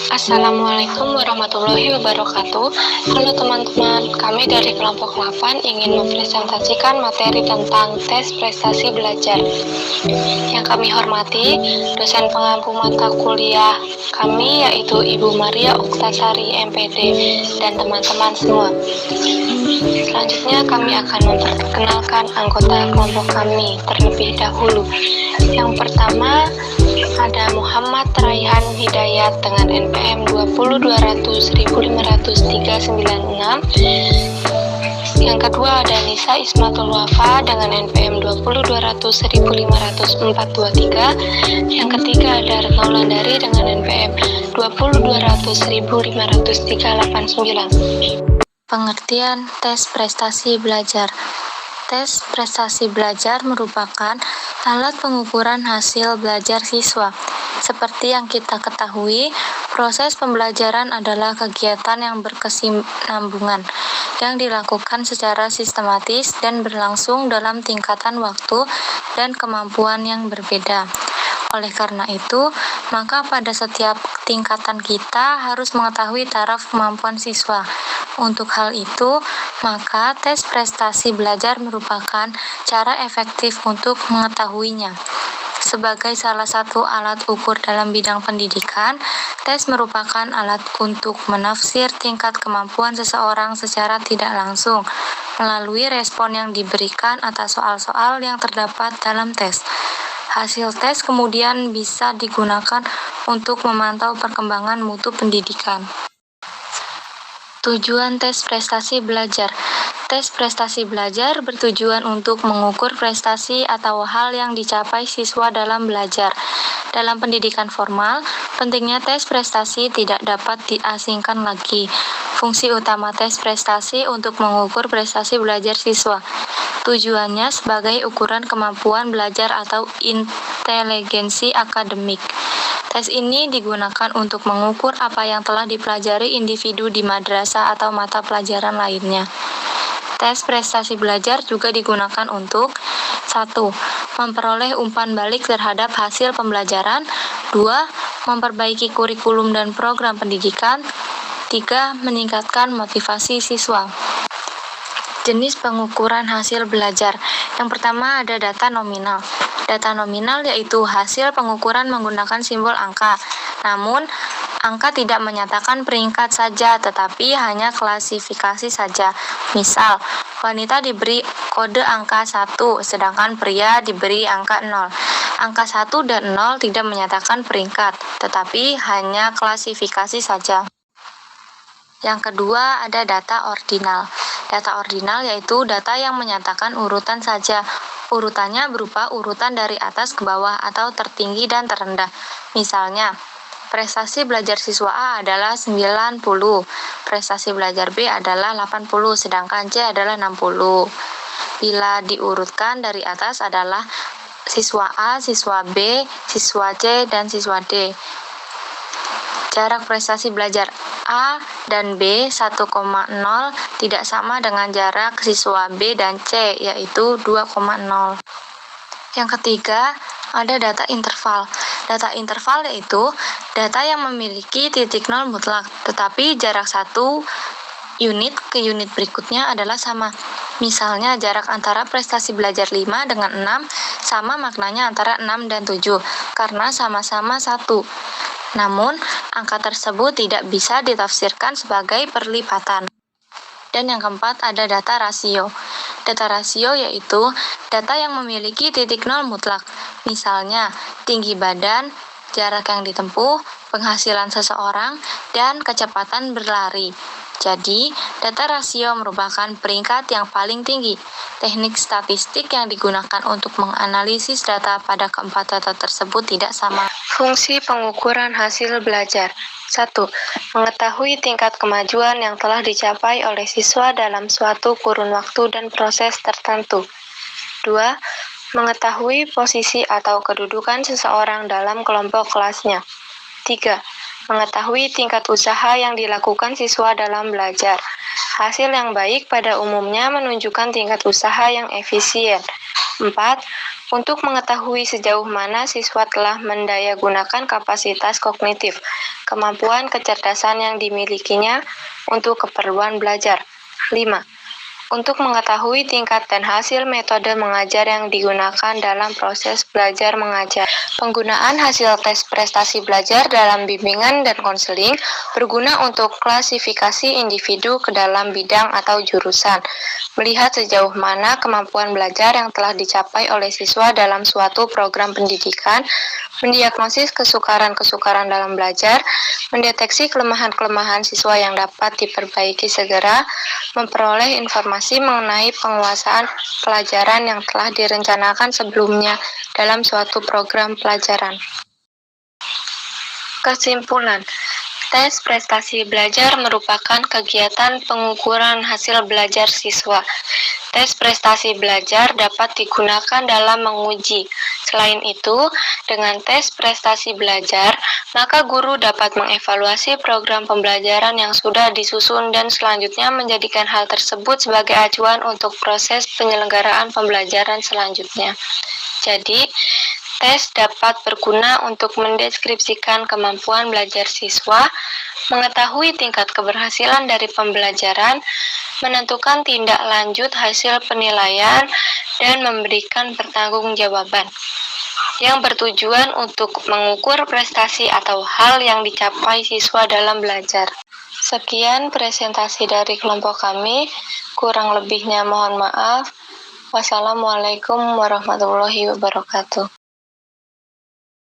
Assalamualaikum warahmatullahi wabarakatuh. Halo teman-teman, kami dari kelompok 8 ingin mempresentasikan materi tentang tes prestasi belajar. Yang kami hormati, dosen pengampu mata kuliah kami yaitu Ibu Maria Uktasari MPD dan teman-teman semua. Selanjutnya kami akan memperkenalkan anggota kelompok kami terlebih dahulu. Yang pertama ada Muhammad Raihan Hidayat dengan NPM 20200150396. Yang kedua ada Nisa Ismatul Wafa dengan NPM 202001543. Yang ketiga ada Retno Landari dengan NPM 20200150389. Pengertian tes prestasi belajar. Tes prestasi belajar merupakan alat pengukuran hasil belajar siswa. Seperti yang kita ketahui, proses pembelajaran adalah kegiatan yang berkesinambungan, yang dilakukan secara sistematis dan berlangsung dalam tingkatan waktu dan kemampuan yang berbeda. Oleh karena itu, maka pada setiap tingkatan kita harus mengetahui taraf kemampuan siswa. Untuk hal itu, maka tes prestasi belajar merupakan cara efektif untuk mengetahuinya. Sebagai salah satu alat ukur dalam bidang pendidikan, tes merupakan alat untuk menafsir tingkat kemampuan seseorang secara tidak langsung, melalui respon yang diberikan atas soal-soal yang terdapat dalam tes. Hasil tes kemudian bisa digunakan untuk memantau perkembangan mutu pendidikan. Tujuan tes prestasi belajar. Tes prestasi belajar bertujuan untuk mengukur prestasi atau hal yang dicapai siswa dalam belajar. Dalam pendidikan formal, pentingnya tes prestasi tidak dapat diasingkan lagi. Fungsi utama tes prestasi untuk mengukur prestasi belajar siswa. Tujuannya sebagai ukuran kemampuan belajar atau inteligensi akademik. Tes ini digunakan untuk mengukur apa yang telah dipelajari individu di madrasah atau mata pelajaran lainnya. Tes prestasi belajar juga digunakan untuk 1. Memperoleh umpan balik terhadap hasil pembelajaran. 2. Memperbaiki kurikulum dan program pendidikan. 3. Meningkatkan motivasi siswa. Jenis pengukuran hasil belajar. Yang pertama ada data nominal. Data nominal yaitu hasil pengukuran menggunakan simbol angka. Namun, angka tidak menyatakan peringkat saja, tetapi hanya klasifikasi saja. Misal, wanita diberi kode angka 1, sedangkan pria diberi angka 0. Angka 1 dan 0 tidak menyatakan peringkat, tetapi hanya klasifikasi saja. Yang kedua ada data ordinal. Data ordinal yaitu data yang menyatakan urutan saja. Urutannya berupa urutan dari atas ke bawah atau tertinggi dan terendah. Misalnya, prestasi belajar siswa A adalah 90, prestasi belajar B adalah 80, sedangkan C adalah 60. Bila diurutkan dari atas adalah siswa A, siswa B, siswa C, dan siswa D. Jarak prestasi belajar A dan B 1,0 tidak sama dengan jarak siswa B dan C, yaitu 2,0. Yang ketiga, ada data interval. Data interval yaitu data yang memiliki titik nol mutlak, tetapi jarak satu unit ke unit berikutnya adalah sama. Misalnya, jarak antara prestasi belajar 5 dengan 6 sama maknanya antara 6 dan 7, karena sama-sama 1. Namun, angka tersebut tidak bisa ditafsirkan sebagai perlipatan. Dan yang keempat ada data rasio. Data rasio yaitu data yang memiliki titik nol mutlak. Misalnya, tinggi badan, jarak yang ditempuh, penghasilan seseorang, dan kecepatan berlari. Jadi, data rasio merupakan peringkat yang paling tinggi. Teknik statistik yang digunakan untuk menganalisis data pada keempat data tersebut tidak sama. Fungsi pengukuran hasil belajar. 1. Mengetahui tingkat kemajuan yang telah dicapai oleh siswa dalam suatu kurun waktu dan proses tertentu. 2. Mengetahui posisi atau kedudukan seseorang dalam kelompok kelasnya. 3. Mengetahui tingkat usaha yang dilakukan siswa dalam belajar. Hasil yang baik pada umumnya menunjukkan tingkat usaha yang efisien. 4. Untuk mengetahui sejauh mana siswa telah mendayagunakan kapasitas kognitif, kemampuan kecerdasan yang dimilikinya untuk keperluan belajar. 5. Untuk mengetahui tingkat dan hasil metode mengajar yang digunakan dalam proses belajar mengajar. Penggunaan hasil tes prestasi belajar dalam bimbingan dan konseling berguna untuk klasifikasi individu ke dalam bidang atau jurusan, melihat sejauh mana kemampuan belajar yang telah dicapai oleh siswa dalam suatu program pendidikan, mendiagnosis kesukaran-kesukaran dalam belajar, mendeteksi kelemahan-kelemahan siswa yang dapat diperbaiki segera, memperoleh informasi mengenai penguasaan pelajaran yang telah direncanakan sebelumnya dalam suatu program pelajaran. Kesimpulan, tes prestasi belajar merupakan kegiatan pengukuran hasil belajar siswa. Tes prestasi belajar dapat digunakan dalam menguji. Selain itu, dengan tes prestasi belajar, maka guru dapat mengevaluasi program pembelajaran yang sudah disusun dan selanjutnya menjadikan hal tersebut sebagai acuan untuk proses penyelenggaraan pembelajaran selanjutnya. Jadi, tes dapat berguna untuk mendeskripsikan kemampuan belajar siswa, mengetahui tingkat keberhasilan dari pembelajaran, menentukan tindak lanjut hasil penilaian, dan memberikan pertanggungjawaban yang bertujuan untuk mengukur prestasi atau hal yang dicapai siswa dalam belajar. Sekian presentasi dari kelompok kami, kurang lebihnya mohon maaf. Wassalamualaikum warahmatullahi wabarakatuh.